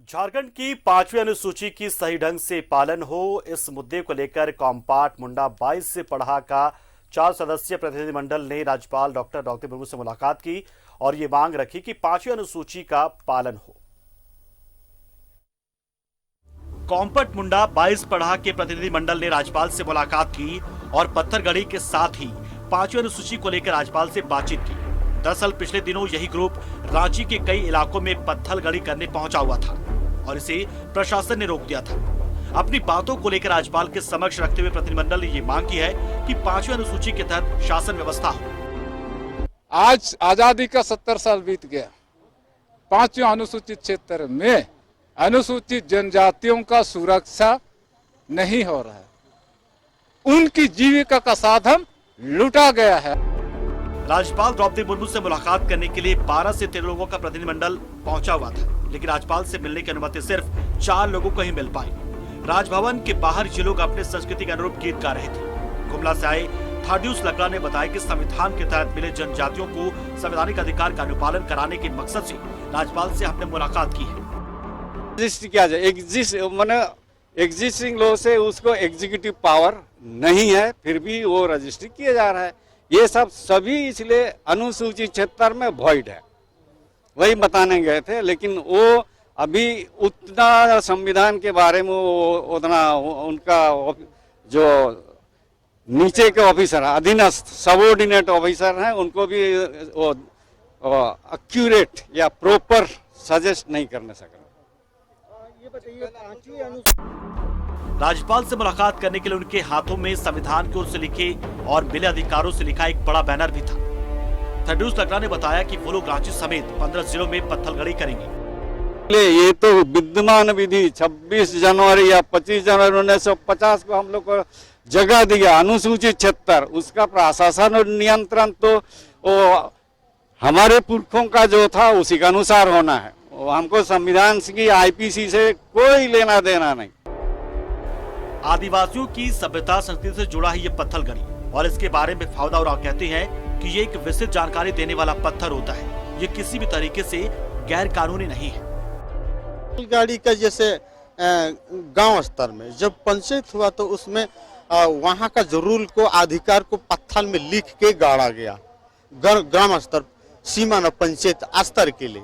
झारखंड की 5वीं अनुसूची की सही ढंग से पालन हो, इस मुद्दे को लेकर कॉम्पार्ट मुंडा 22 से पढ़ा का 4 सदस्यीय प्रतिनिधिमंडल ने राज्यपाल डॉक्टर द्रौपदी मुर्मू से मुलाकात की और ये मांग रखी कि 5वीं अनुसूची का पालन हो। कॉम्पार्ट मुंडा 22 पढ़ा के प्रतिनिधिमंडल ने राज्यपाल से मुलाकात की और पत्थरगढ़ी के साथ ही 5वीं अनुसूची को लेकर राज्यपाल से बातचीत की। दरअसल पिछले दिनों यही ग्रुप रांची के कई इलाकों में पत्थरगढ़ी करने पहुंचा हुआ था और इसे प्रशासन ने रोक दिया था। अपनी बातों को लेकर राज्यपाल के समक्ष रखते हुए प्रतिनिधिमंडल ने ये मांग की है कि 5वीं अनुसूची के तहत शासन व्यवस्था हो। आज आजादी का 70 साल बीत गया। 5वीं अनुसूचित क्षेत्र में अनुसूचित जनजातियों का सुरक्षा नहीं हो रहा है, उनकी जीविका का साधन लूटा गया है। राज्यपाल द्रौपदी मुर्मू से मुलाकात करने के लिए 12 से 13 लोगों का प्रतिनिधिमंडल पहुंचा हुआ था, लेकिन राज्यपाल से मिलने की अनुमति सिर्फ 4 लोगों को ही मिल पाई। राजभवन के बाहर ये लोग अपने संस्कृति के अनुरूप गीत गा रहे थे। गुमला से आए थाडियुस लकड़ा ने बताया कि संविधान के तहत मिले जनजातियों को संवैधानिक अधिकार का अनुपालन कराने के मकसद से राज्यपाल से हमने मुलाकात की है। किया जाए एग्जिस्टिंग लॉ से उसको एग्जीक्यूटिव पावर नहीं है, फिर भी वो रजिस्ट्री किया जा रहा है। ये सब सभी इसलिए अनुसूचित क्षेत्र में वॉइड है, वही बताने गए थे। लेकिन वो अभी उतना संविधान के बारे में उतना उनका जो नीचे के ऑफिसर अधीनस्थ सबऑर्डिनेट ऑफिसर हैं, उनको भी वो एक्यूरेट या प्रॉपर सजेस्ट नहीं करने सक रहे। ये बताइए, राज्यपाल से मुलाकात करने के लिए उनके हाथों में संविधान की ओर से लिखे और मिले अधिकारों से लिखा एक बड़ा बैनर भी था। थाडियुस लकड़ा ने बताया कि वो लोग रांची समेत 15 जिलों में पत्थरगढ़ी करेंगे। ये तो विद्यमान विधि 26 जनवरी या 25 जनवरी 1950 को हम लोग को जगह दिया अनुसूचित क्षेत्र, उसका प्रशासन और नियंत्रण तो वो हमारे पुरखों का जो था उसी के अनुसार होना है। हमको संविधान की आईपीसी से कोई लेना देना नहीं। आदिवासियों की सभ्यता संस्कृति से जुड़ा है ये पत्थरगढ़ी और इसके बारे में फाउदा उरांव कहते हैं कि ये एक विस्तृत जानकारी देने वाला पत्थर होता है। ये किसी भी तरीके से गैर कानूनी नहीं है। गाड़ी का जैसे गांव स्तर में जब पंचायत हुआ तो उसमें वहां का जरूर को अधिकार को पत्थर में लिख के गाड़ा गया ग्राम स्तर सीमा न पंचायत स्तर के लिए,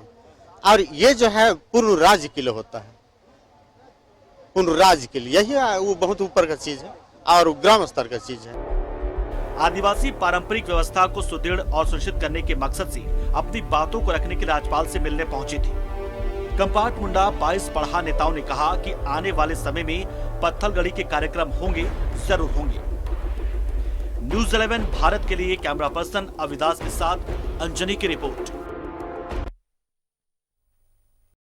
और ये जो है पूर्ण राज्य के लिए होता है, पूर्ण राज्य के लिए। यही वो बहुत ऊपर का चीज है और ग्राम स्तर का चीज है। आदिवासी पारंपरिक व्यवस्था को सुदृढ़ और सुनिश्चित करने के मकसद से अपनी बातों को रखने के लिए राज्यपाल से मिलने पहुंची थी। कॉम्पार्ट मुंडा 22 पढ़ा नेताओं ने कहा कि आने वाले समय में पत्थरगढ़ी के कार्यक्रम होंगे, जरूर होंगे। न्यूज़ 11 भारत के लिए कैमरा पर्सन अविदास के साथ अंजनी की रिपोर्ट।